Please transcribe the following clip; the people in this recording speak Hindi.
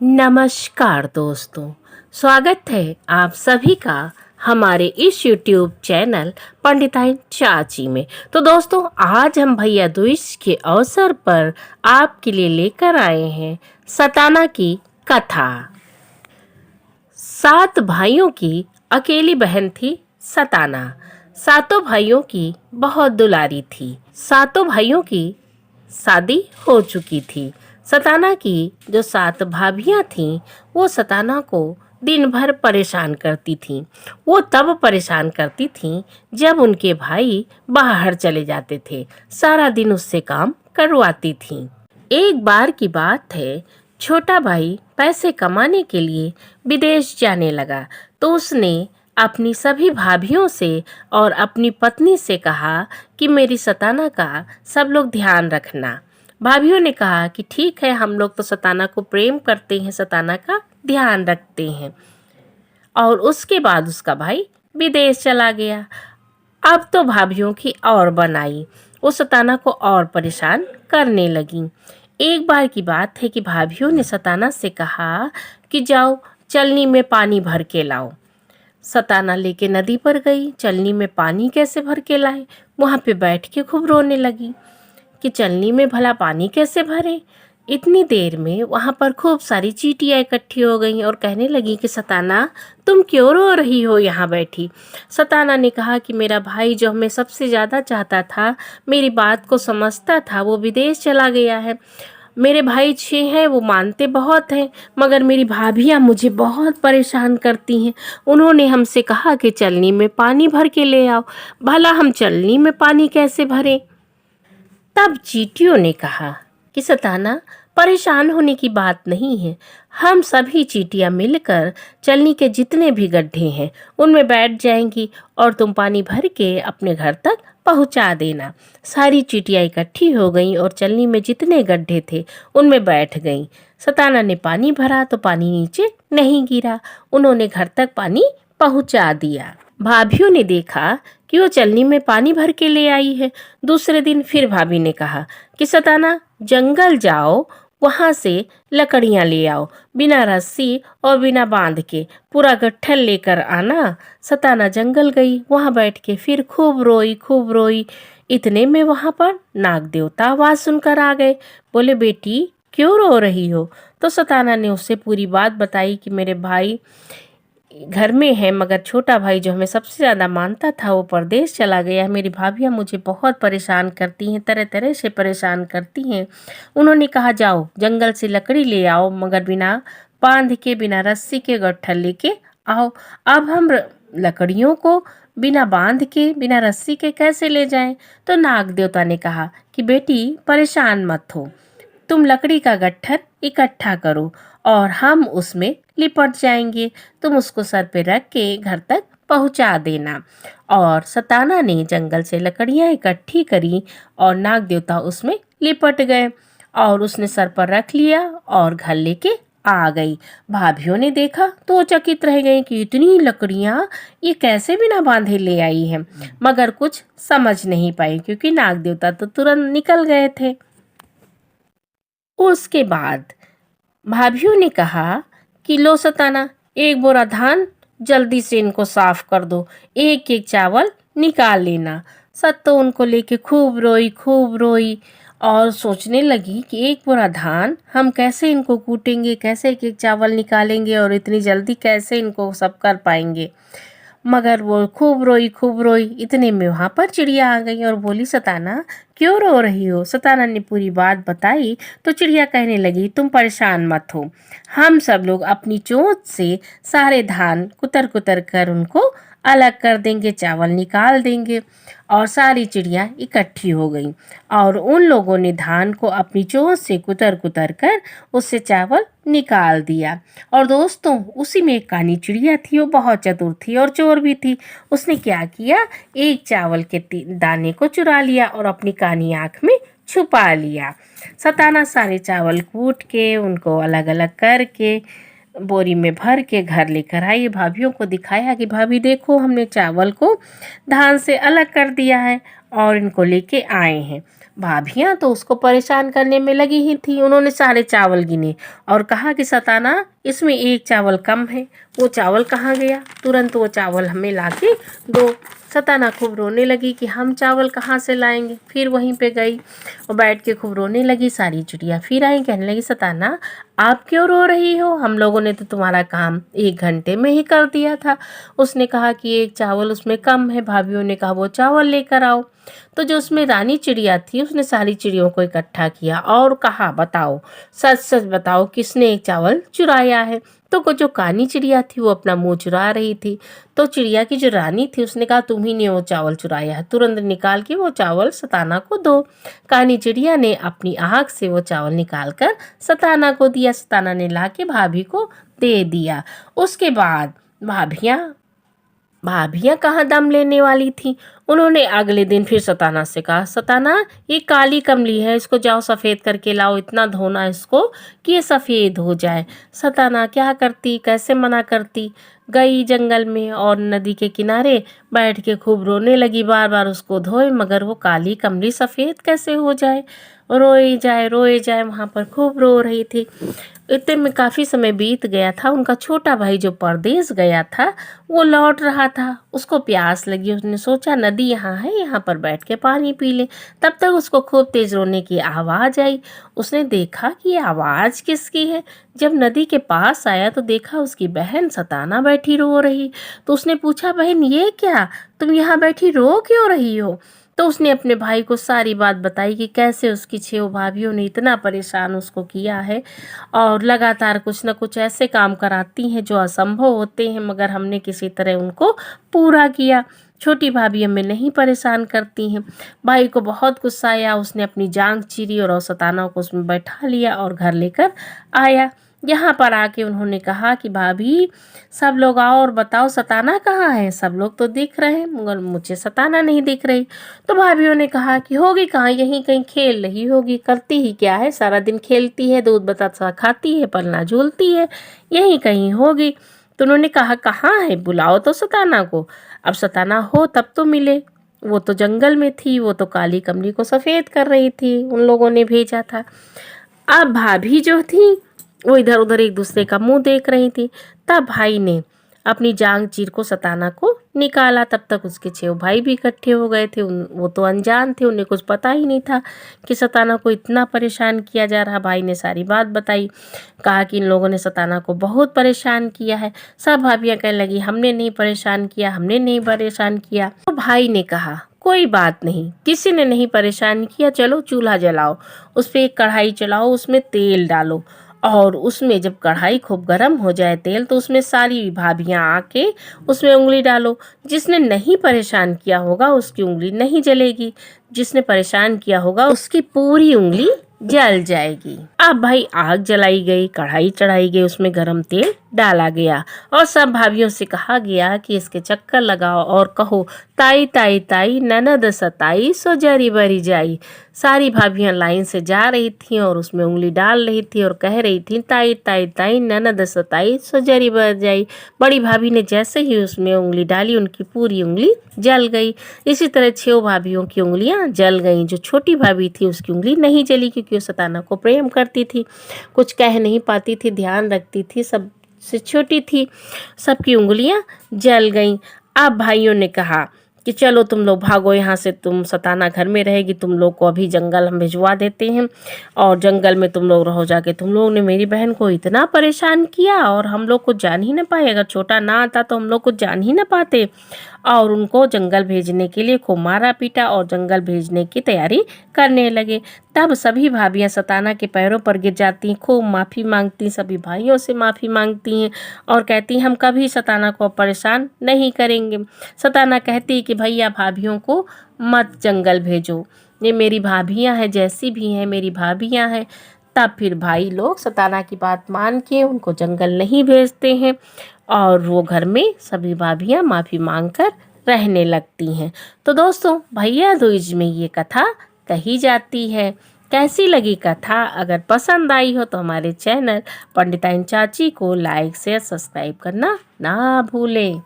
नमस्कार दोस्तों, स्वागत है आप सभी का हमारे इस YouTube चैनल पंडिताइन चाची में। तो दोस्तों, आज हम भैया दूज के अवसर पर आपके लिए लेकर आए हैं सताना की कथा। 7 भाइयों की अकेली बहन थी सताना। सातों भाइयों की बहुत दुलारी थी। सातों भाइयों की शादी हो चुकी थी। सताना की जो 7 भाभियां थीं, वो सताना को दिन भर परेशान करती थीं। वो तब परेशान करती थीं जब उनके भाई बाहर चले जाते थे। सारा दिन उससे काम करवाती थीं। एक बार की बात है, छोटा भाई पैसे कमाने के लिए विदेश जाने लगा, तो उसने अपनी सभी भाभियों से और अपनी पत्नी से कहा कि मेरी सताना का सब लोग ध्यान रखना। भाभियों ने कहा कि ठीक है, हम लोग तो सताना को प्रेम करते हैं, सताना का ध्यान रखते हैं। और उसके बाद उसका भाई विदेश चला गया। अब तो भाभियों की और बनाई, वो सताना को और परेशान करने लगी। एक बार की बात है कि भाभियों ने सताना से कहा कि जाओ चलनी में पानी भर के लाओ। सताना लेके नदी पर गई। चलनी में पानी कैसे भर के लाए? वहाँ पे बैठ के खूब रोने लगी कि चलनी में भला पानी कैसे भरे। इतनी देर में वहाँ पर खूब सारी चींटियाँ इकट्ठी हो गईं और कहने लगी कि सताना, तुम क्यों रो रही हो यहाँ बैठी? सताना ने कहा कि मेरा भाई जो हमें सबसे ज़्यादा चाहता था, मेरी बात को समझता था, वो विदेश चला गया है। मेरे भाई 6 हैं, वो मानते बहुत हैं, मगर मेरी भाभियाँ मुझे बहुत परेशान करती हैं। उन्होंने हमसे कहा कि चलनी में पानी भर के ले आओ। भला हम चलनी में पानी कैसे भरें? तब चींटियों ने कहा कि सताना, परेशान होने की बात नहीं है। हम सभी चींटियां मिलकर चलनी के जितने भी गड्ढे हैं उनमें बैठ जाएंगी और तुम पानी भर के अपने घर तक पहुंचा देना। सारी चींटियां इकट्ठी हो गईं और चलनी में जितने गड्ढे थे उनमें बैठ गईं। सताना ने पानी भरा तो पानी नीचे नहीं गिरा। उन्होंने घर तक पानी पहुंचा दिया। भाभियों ने देखा कि वो चलनी में पानी भर के ले आई है। दूसरे दिन फिर भाभी ने कहा कि सताना, जंगल जाओ, वहां से लकड़ियां ले आओ, बिना रस्सी और बिना बांध के पूरा गट्ठल लेकर आना। सताना जंगल गई। वहां बैठ के फिर खूब रोई, खूब रोई। इतने में वहां पर नाग देवता आवाज सुनकर आ गए। बोले, बेटी क्यों रो रही हो? तो सताना ने उससे पूरी बात बताई कि मेरे भाई घर में है, मगर छोटा भाई जो हमें सबसे ज़्यादा मानता था वो परदेश चला गया है। मेरी भाभियाँ मुझे बहुत परेशान करती हैं, तरह तरह से परेशान करती हैं। उन्होंने कहा जाओ जंगल से लकड़ी ले आओ, मगर बिना बांध के, बिना रस्सी के गट्ठल लेके आओ। अब हम लकड़ियों को बिना बांध के, बिना रस्सी के कैसे ले जाएं? तो नाग देवता ने कहा कि बेटी परेशान मत हो, तुम लकड़ी का गट्ठर इकट्ठा करो और हम उसमें लिपट जाएंगे। तुम उसको सर पे रख के घर तक पहुंचा देना। और सताना ने जंगल से लकड़ियां इकट्ठी करी और नाग देवता उसमें लिपट गए और उसने सर पर रख लिया और घर लेके आ गई। भाभियों ने देखा तो वो चकित रह गई कि इतनी लकड़ियां ये कैसे बिना बांधे ले आई है, मगर कुछ समझ नहीं पाई क्योंकि नाग देवता तो तुरंत निकल गए थे। उसके बाद भाभियों ने कहा कि लो सताना, एक बोरा धान जल्दी से इनको साफ कर दो, एक एक चावल निकाल लेना। सत्तो उनको लेके खूब रोई, खूब रोई और सोचने लगी कि एक बोरा धान हम कैसे इनको कूटेंगे, कैसे एक एक चावल निकालेंगे और इतनी जल्दी कैसे इनको सब कर पाएंगे। मगर वो खूब रोई, खूब रोई। इतने में वहाँ पर चिड़िया आ गई और बोली, सताना क्यों रो रही हो? सताना ने पूरी बात बताई तो चिड़िया कहने लगी, तुम परेशान मत हो, हम सब लोग अपनी चोंच से सारे धान कुतर कुतर कर उनको अलग कर देंगे, चावल निकाल देंगे। और सारी चिड़िया इकट्ठी हो गई और उन लोगों ने धान को अपनी चोंच से कुतर कुतर कर उससे चावल निकाल दिया। और दोस्तों, उसी में एक कानी चिड़िया थी, वो बहुत चतुर थी और चोर भी थी। उसने क्या किया, एक चावल के दाने को चुरा लिया और अपनी कानी आँख में छुपा लिया। सताना सारे चावल कूट के उनको अलग अलग करके बोरी में भर के घर लेकर आई। भाभियों को दिखाया कि भाभी देखो, हमने चावल को धान से अलग कर दिया है और इनको लेके आए हैं। भाभियां तो उसको परेशान करने में लगी ही थी। उन्होंने सारे चावल गिने और कहा कि सताना, इसमें एक चावल कम है, वो चावल कहाँ गया? तुरंत वो चावल हमें लाके दो। सताना खूब रोने लगी कि हम चावल कहाँ से लाएंगे। फिर वहीं पे गई और बैठ के खूब रोने लगी। सारी चिड़िया फिर आई, कहने लगी सताना, आप क्यों रो रही हो? हम लोगों ने तो तुम्हारा काम 1 घंटे में ही कर दिया था। उसने कहा कि एक चावल उसमें कम है। भाभीियों ने कहा वो चावल लेकर आओ। तो जो उसमें रानी चिड़िया थी, उसने सारी चिड़ियों को इकट्ठा किया और कहा, बताओ, सच सच बताओ, किसने एक चावल चुराया है? तो जो कानी चिड़िया थी वो अपना मुंह चुरा रही थी। तो चिड़िया की जो रानी थी उसने कहा, तुम ही ने वो चावल चुराया है, तुरंत निकाल के वो चावल सताना को दो। कानी चिड़िया ने अपनी आँख से वो चावल निकाल कर सताना को दिया। सताना ने लाके भाभी को दे दिया। उसके बाद भाभियां कहाँ दम लेने वाली थी। उन्होंने अगले दिन फिर सताना से कहा, सताना, ये काली कमली है, इसको जाओ सफ़ेद करके लाओ, इतना धोना इसको कि ये सफ़ेद हो जाए। सताना क्या करती, कैसे मना करती? गई जंगल में और नदी के किनारे बैठ के खूब रोने लगी। बार बार उसको धोए मगर वो काली कमली सफ़ेद कैसे हो जाए? रोए जाए वहाँ पर खूब रो रही थी। इतने में काफ़ी समय बीत गया था। उनका छोटा भाई जो परदेश गया था वो लौट रहा था। उसको प्यास लगी। उसने सोचा नदी यहाँ है, यहाँ पर बैठ के पानी पी ले। तब तक उसको खूब तेज रोने की आवाज़ आई। उसने देखा कि ये आवाज़ किसकी है। जब नदी के पास आया तो देखा उसकी बहन सताना बैठी रो रही। तो उसने पूछा, बहन ये क्या, तुम यहाँ बैठी रो क्यों रही हो? तो उसने अपने भाई को सारी बात बताई कि कैसे उसकी 6 भाभियों ने इतना परेशान उसको किया है और लगातार कुछ न कुछ ऐसे काम कराती हैं जो असंभव होते हैं, मगर हमने किसी तरह उनको पूरा किया। छोटी भाभी हमें नहीं परेशान करती हैं। भाई को बहुत गुस्सा आया। उसने अपनी जांघ चीरी और सताना को उसमें बैठा लिया और घर लेकर आया। यहाँ पर आके उन्होंने कहा कि भाभी, सब लोग आओ और बताओ सताना कहाँ है? सब लोग तो दिख रहे हैं मगर मुझे सताना नहीं दिख रही। तो भाभीियों ने कहा कि होगी कहाँ, यहीं कहीं खेल रही होगी, करती ही क्या है, सारा दिन खेलती है, दूध बतासा खाती है, पलना झूलती है, यहीं कहीं होगी। तो उन्होंने कहा, कहाँ है, बुलाओ तो सताना को। अब सताना हो तब तो मिले। वो तो जंगल में थी, वो तो काली कमली को सफ़ेद कर रही थी, उन लोगों ने भेजा था। अब भाभी जो थी वो इधर उधर एक दूसरे का मुंह देख रही थी। तब भाई ने अपनी जांग चीर को सताना को निकाला। तब तक उसके 6 भाई भी इकट्ठे हो गए थे। वो तो अनजान थे, उन्हें कुछ पता ही नहीं था कि सताना को इतना परेशान किया जा रहा। भाई ने सारी बात बताई, कहा कि इन लोगों ने सताना को बहुत परेशान किया है। सब भाभियां कहने लगी, हमने नहीं परेशान किया, हमने नहीं परेशान किया। तो भाई ने कहा, कोई बात नहीं, किसी ने नहीं परेशान किया, चलो चूल्हा जलाओ, उस पर एक कढ़ाई चलाओ, उसमें तेल डालो और उसमें जब कढ़ाई खूब गर्म हो जाए तेल, तो उसमें सारी भाभियां आके उसमें उंगली डालो। जिसने नहीं परेशान किया होगा उसकी उंगली नहीं जलेगी, जिसने परेशान किया होगा उसकी पूरी उंगली जल जाएगी। अब भाई आग जलाई गई, कढ़ाई चढ़ाई गई, उसमें गरम तेल डाला गया और सब भाभियों से कहा गया कि इसके चक्कर लगाओ और कहो, ताई ताई ताई ननद सताई सो जरी बरी जाई। सारी भाभियां लाइन से जा रही थीं और उसमें उंगली डाल रही थी और कह रही थी, ताई ताई ताई ननद सताई सो जरी बर जाई। बड़ी भाभी ने जैसे ही उसमें उंगली डाली, उनकी पूरी उंगली जल गई। इसी तरह 6 भाभियों की उंगलियां जल गईं। जो छोटी भाभी थी उसकी उंगली नहीं जली, क्योंकि वो सताना को प्रेम करती थी, कुछ कह नहीं पाती थी, ध्यान रखती थी, सबसे छोटी थी। सबकी उंगलियां जल गईं। अब भाइयों ने कहा कि चलो तुम लोग भागो यहाँ से, तुम सताना घर में रहेगी, तुम लोग को अभी जंगल हम भिजवा देते हैं और जंगल में तुम लोग रहो जाके। तुम लोगों ने मेरी बहन को इतना परेशान किया और हम लोग को जान ही ना पाए, अगर छोटा ना आता तो हम लोग को जान ही ना पाते। और उनको जंगल भेजने के लिए खूब मारा पीटा और जंगल भेजने की तैयारी करने लगे। तब सभी भाभियां सताना के पैरों पर गिर जाती, खूब माफ़ी मांगती, सभी भाइयों से माफ़ी मांगती हैं और कहती, हम कभी सताना को परेशान नहीं करेंगे। सताना कहती कि भैया भाभियों को मत जंगल भेजो, ये मेरी भाभियां हैं, जैसी भी हैं मेरी भाभियां हैं। तब फिर भाई लोग सताना की बात मान के उनको जंगल नहीं भेजते हैं और वो घर में सभी भाभियां माफ़ी मांगकर रहने लगती हैं। तो दोस्तों, भैया दूज में ये कथा कही जाती है। कैसी लगी कथा? अगर पसंद आई हो तो हमारे चैनल पंडिताइन चाची को लाइक शेयर सब्सक्राइब करना ना भूलें।